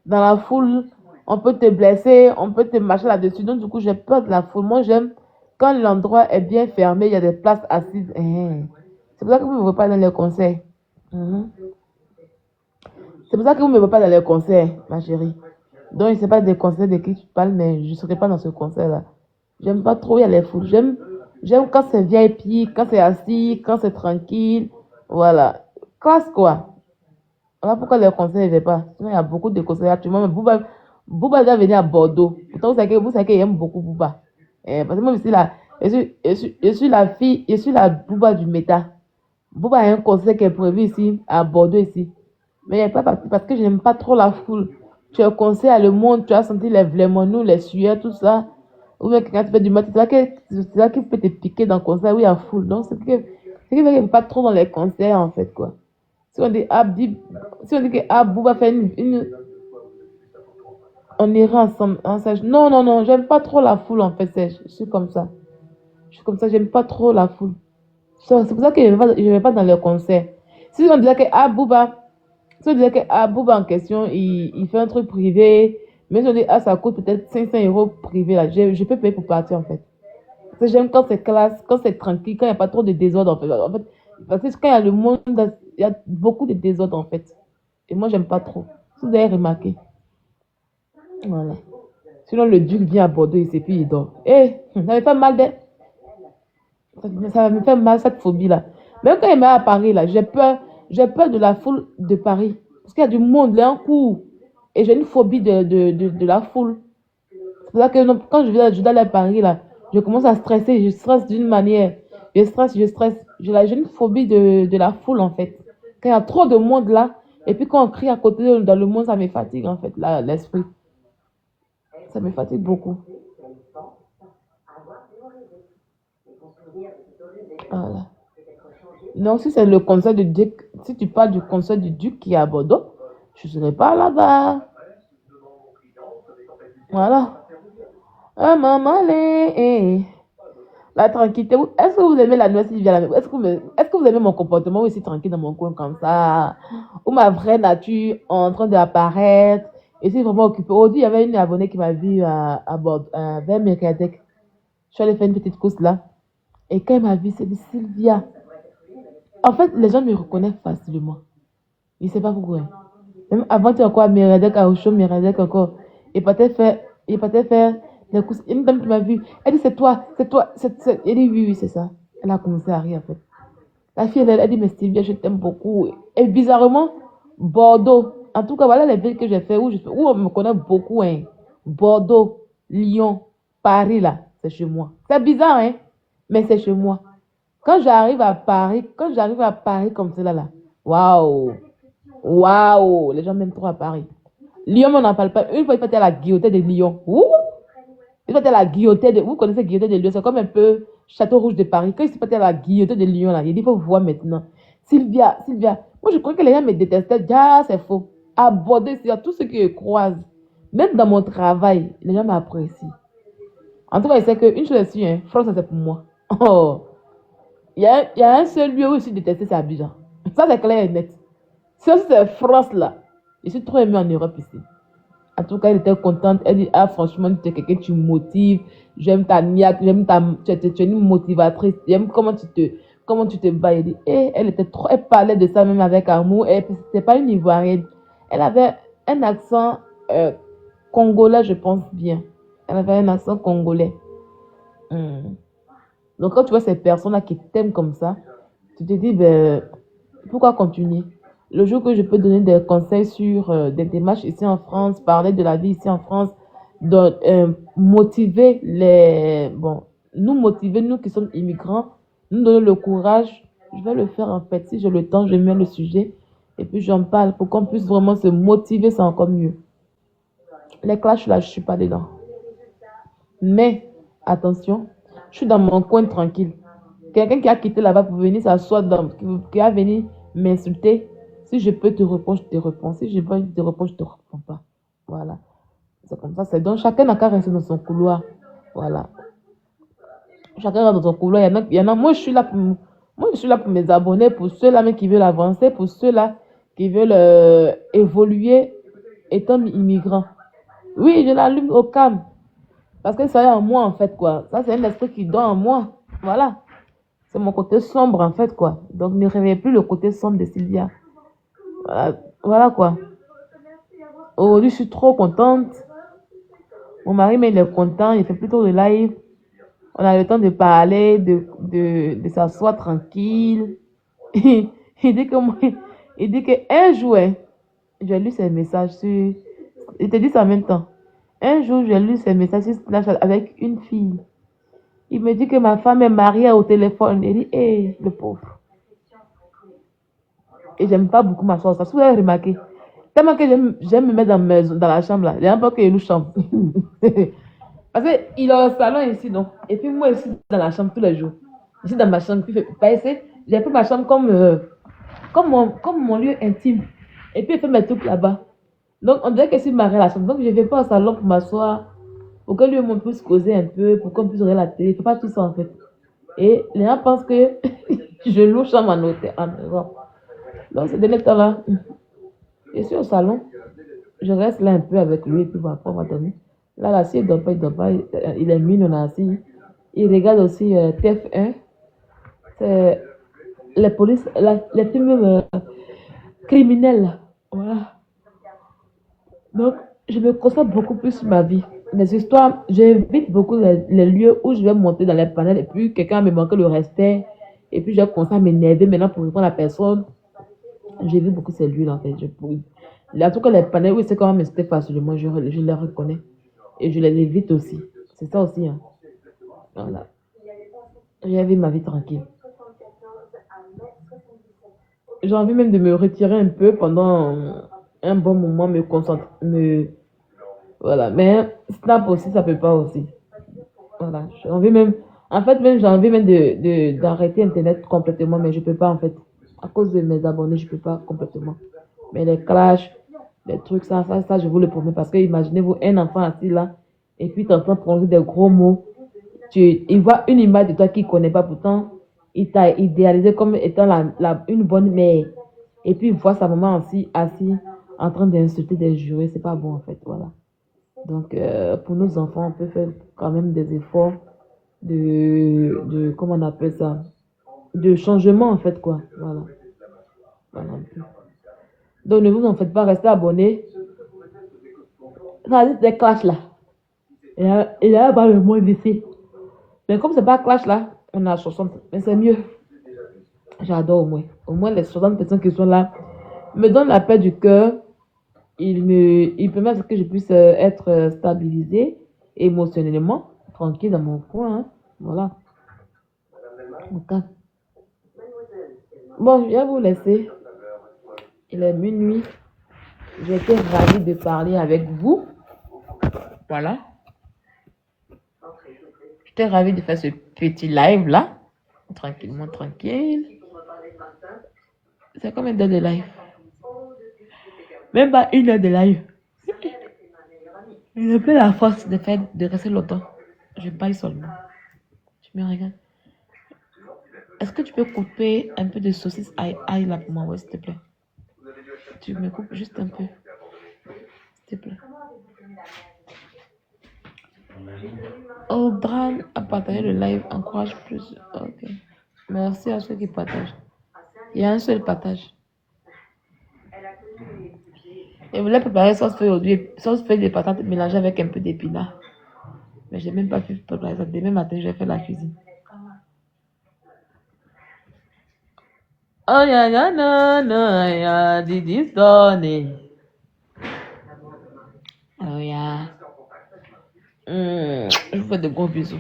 la foule, on peut te blesser, on peut te marcher là-dessus. Donc, du coup, j'ai peur de la foule. Moi, j'aime quand l'endroit est bien fermé, il y a des places assises. C'est pour ça que vous ne me voyez pas dans les concerts. Mhm. C'est pour ça que vous ne me voyez pas dans les concerts, ma chérie. Donc, je ne sais pas des concerts de qui tu parles, mais je ne serai pas dans ce concert-là. J'aime pas trop, il y a les foules. J'aime quand c'est VIP, quand c'est assis, quand c'est tranquille. Voilà. Classe, quoi. Voilà pourquoi les concerts ne viennent pas. Sinon, il y a beaucoup de concerts actuellement. Mais Booba doit venir à Bordeaux. Pourtant, vous savez qu'il aime beaucoup Booba. Parce que moi, je suis la fille, je suis la Booba du méta. Booba a un concert qui est prévu ici, à Bordeaux, ici. Mais il n'est pas parti parce que je n'aime pas trop la foule. Tu es au concert à Le Monde, tu as senti les nous, les sueurs, tout ça. Ou bien quand tu fais du matin, c'est là qui peut te piquer dans le concert où il y a foule. Donc, c'est qui fait qu'il ne pas trop dans les concerts, en fait, quoi. Si on dit, si on dit que Booba fait on ira ensemble. Non, non, non, j'aime pas trop la foule, en fait. Je suis comme ça. Je suis comme ça, j'aime pas trop la foule. C'est pour ça que je vais pas dans les concerts. Si on disait que si on disait que Booba en question, il fait un truc privé, mais si on dit, ça coûte peut-être 500 euros privé, là, je peux payer pour partir, en fait. Parce que j'aime quand c'est classe, quand c'est tranquille, quand il n'y a pas trop de désordre, en fait. Parce que quand il y a le monde, il y a beaucoup de désordre, en fait. Et moi, j'aime pas trop. Si vous avez remarqué. Voilà. Sinon, le duc vient à Bordeaux, et puis il dort. Ça me fait mal ça me fait mal, cette phobie-là. Même quand il est à Paris, là, j'ai peur de la foule de Paris. Parce qu'il y a du monde, là, en cours. Et j'ai une phobie de la foule. C'est pour ça que quand je dois aller à Paris, là, je commence à stresser. Je stresse d'une manière. Je stresse. J'ai une phobie de la foule, en fait. Quand il y a trop de monde, là, et puis quand on crie à côté dans le monde, ça me fatigue, en fait, l'esprit. Ça me fatigue beaucoup. Voilà. Non, si c'est le concert du Duc, si tu parles du concert du Duc qui est à Bordeaux, je ne serai pas là-bas. Voilà. Ah, maman, la tranquillité. Est-ce que vous aimez la nuit Sylvia? Est-ce que vous aimez mon comportement aussi tranquille dans mon coin comme ça? Ou ma vraie nature en train d'apparaître? Et c'est vraiment occupée. Aujourd'hui, il y avait une abonnée qui m'a vu à Bordeaux, vers Mercadec. Je suis allée faire une petite course là. Et quand elle m'a vu, c'est dit Sylvia. En fait, les gens me reconnaissent facilement. Je ne sais pas pourquoi. Même avant, tu as quoi, Méredec à Auchan, Méredec encore. Il partait faire les courses. Une dame qui m'a vu, elle dit, c'est toi. Elle dit, oui, oui, c'est ça. Elle a commencé à rire, en fait. La fille, elle dit, mais Sylvia, je t'aime beaucoup. Et bizarrement, Bordeaux. En tout cas, voilà les villes que j'ai fait où on me connaît beaucoup, hein. Bordeaux, Lyon, Paris, là, c'est chez moi. C'est bizarre, hein, mais c'est chez moi. Quand j'arrive à Paris comme cela, là, waouh! Waouh, les gens m'aiment trop à Paris. Lyon, on n'en parle pas. Une fois, il était à la guillotine de Lyon. Ouh! Il était à la guillotine de... Vous connaissez la guillotine de Lyon? C'est comme un peu Château Rouge de Paris. Quand il s'est à la guillotine de Lyon, là, il dit, il faut voir maintenant. Sylvia. Moi, je crois que les gens me détestaient. Ah, c'est faux. À Bordeaux, c'est tous ceux qui me croisent. Même dans mon travail, les gens m'apprécient. En tout cas, c'est qu'une chose est sûre, hein, France, c'est pour moi. Oh, il y a un seul lieu où je suis détestée, c'est Abidjan. Ça, c'est clair et net. Ça, c'est France, là. Je suis trop aimée en Europe ici. En tout cas, elle était contente. Elle dit, ah, franchement, tu es quelqu'un, tu me motives. J'aime ta niaque, tu es une motivatrice. J'aime comment tu te bats. Elle dit, elle parlait de ça même avec amour. Et puis, c'était pas une Ivoirienne. Elle avait un accent congolais, je pense bien. Elle avait un accent congolais. Donc, quand tu vois ces personnes-là qui t'aiment comme ça, tu te dis, ben, pourquoi continuer? Le jour que je peux donner des conseils sur des démarches ici en France, parler de la vie ici en France, donc, nous motiver, nous qui sommes immigrants, nous donner le courage, je vais le faire en fait. Si j'ai le temps, je mets le sujet et puis j'en parle pour qu'on puisse vraiment se motiver, c'est encore mieux. Les clashs là, je suis pas dedans. Mais, attention, je suis dans mon coin tranquille. Quelqu'un qui a quitté là-bas pour venir s'asseoir qui a venu m'insulter, Si je peux te répondre, je te réponds. Si je peux te répondre, je te réponds pas. Voilà. C'est comme ça. C'est donc chacun n'a qu'à rester dans son couloir. Voilà. Chacun reste dans son couloir. Il y en a. Moi, je suis là pour mes abonnés, pour ceux-là même qui veulent avancer, pour ceux-là qui veulent évoluer étant immigrant. Oui, je l'allume au calme. Parce que ça est en moi, en fait, quoi. Ça, c'est un esprit qui dort en moi. Voilà. C'est mon côté sombre, en fait, quoi. Donc, ne réveillez plus le côté sombre de Sylvia. Voilà, voilà quoi. Aujourd'hui, je suis trop contente. Mon mari, mais il est content. Il fait plutôt le live. On a le temps de parler, de s'asseoir tranquille. Il dit que moi, il dit qu'un jour, hein, j'ai lu ses messages sur. Il te dit ça en même temps. Un jour, j'ai lu ses messages sur Snapchat avec une fille. Il me dit que ma femme est mariée au téléphone. Il dit, hé, le pauvre. Et j'aime pas beaucoup m'asseoir ça. Si vous avez remarqué, tellement que j'aime me mettre dans la chambre là. Il n'y a pas que nous chambre. Parce qu'il a un salon ici, donc. Et puis moi, ici, dans la chambre tous les jours. Ici, dans ma chambre. Puis, j'ai pris ma chambre comme mon lieu intime. Et puis, il fait mes trucs là-bas. Donc, on dirait que je suis mariée à la chambre. Donc, je ne vais pas au salon pour m'asseoir. Pour que lui, on puisse causer un peu. Pour qu'on puisse regarder la télé. Il ne fait pas tout ça, en fait. Et les gens pensent que je loue chambre en hôtel. Donc, ces derniers temps-là, je suis au salon. Je reste là un peu avec lui. Et puis, après, on va dormir. Là, s'il ne dort pas, il ne dort pas. Il est minuit, on est assis. Il regarde aussi TF1. C'est les polices, les films criminels. Là. Voilà. Donc, je me concentre beaucoup plus sur ma vie. Les histoires, j'évite beaucoup les lieux où je vais monter dans les panels et puis quelqu'un me manque le respect. Et puis, je commence à m'énerver maintenant pour répondre à la personne. J'évite beaucoup ces lieux-là, en fait. En tout cas, les panels, oui, c'est quand même c'était facilement, je les reconnais. Et je les évite aussi. C'est ça aussi. Hein. Voilà. J'ai vu ma vie tranquille. J'ai envie même de me retirer un peu pendant un bon moment, me concentrer. Voilà. Mais Snap aussi, ça peut pas aussi. Voilà. J'ai envie même. En fait, même, j'ai envie même d'arrêter Internet complètement, mais je peux pas, en fait. À cause de mes abonnés, je peux pas complètement. Mais les clashs, les trucs, ça, je vous le promets. Parce que imaginez-vous un enfant assis là, et puis tu entends prononcer des gros mots. Il voit une image de toi qu'il ne connaît pas, pourtant, il t'a idéalisé comme étant une bonne mère. Et puis, il voit sa maman aussi assis en train d'insulter des jurés. C'est pas bon, en fait. Voilà. Donc, pour nos enfants, on peut faire quand même des efforts comment on appelle ça? De changement, en fait, quoi. Voilà. Voilà un peu. Donc, ne vous en faites pas, restez abonnés. Ça dit des clashs là. Il y a pas le mot d'ici. Mais comme c'est pas clash là, on a 60. Mais c'est mieux. J'adore au moins. Au moins les 60 personnes qui sont là me donnent la paix du cœur. Ils permettent que je puisse être stabilisée émotionnellement, tranquille dans mon coin. Hein. Voilà. Okay. Bon, je vais vous laisser. Il est minuit. J'ai été ravie de parler avec vous. Voilà. J'étais ravie de faire ce petit live là. Tranquillement, tranquille. C'est combien d'heures de live? Même pas 1 heure de live. Je plus la force de rester longtemps. Je baille seulement. Je me regarde. Est-ce que tu peux couper un peu de saucisse ail là pour moi, s'il te plaît? Tu me coupes juste un peu. S'il te plaît. Audran a partagé le live. Encourage plus. Ok. Merci à ceux qui partagent. Il y a un seul partage. Je voulais préparer sauce feuille aujourd'hui. Sauce feuille de patates mélangée avec un peu d'épinards. Mais j'ai même pas pu préparer ça. Demain matin, je vais faire la cuisine. Oh ya ya na na ya Didi Sonny. Oh ya. Je vous fais de gros bisous.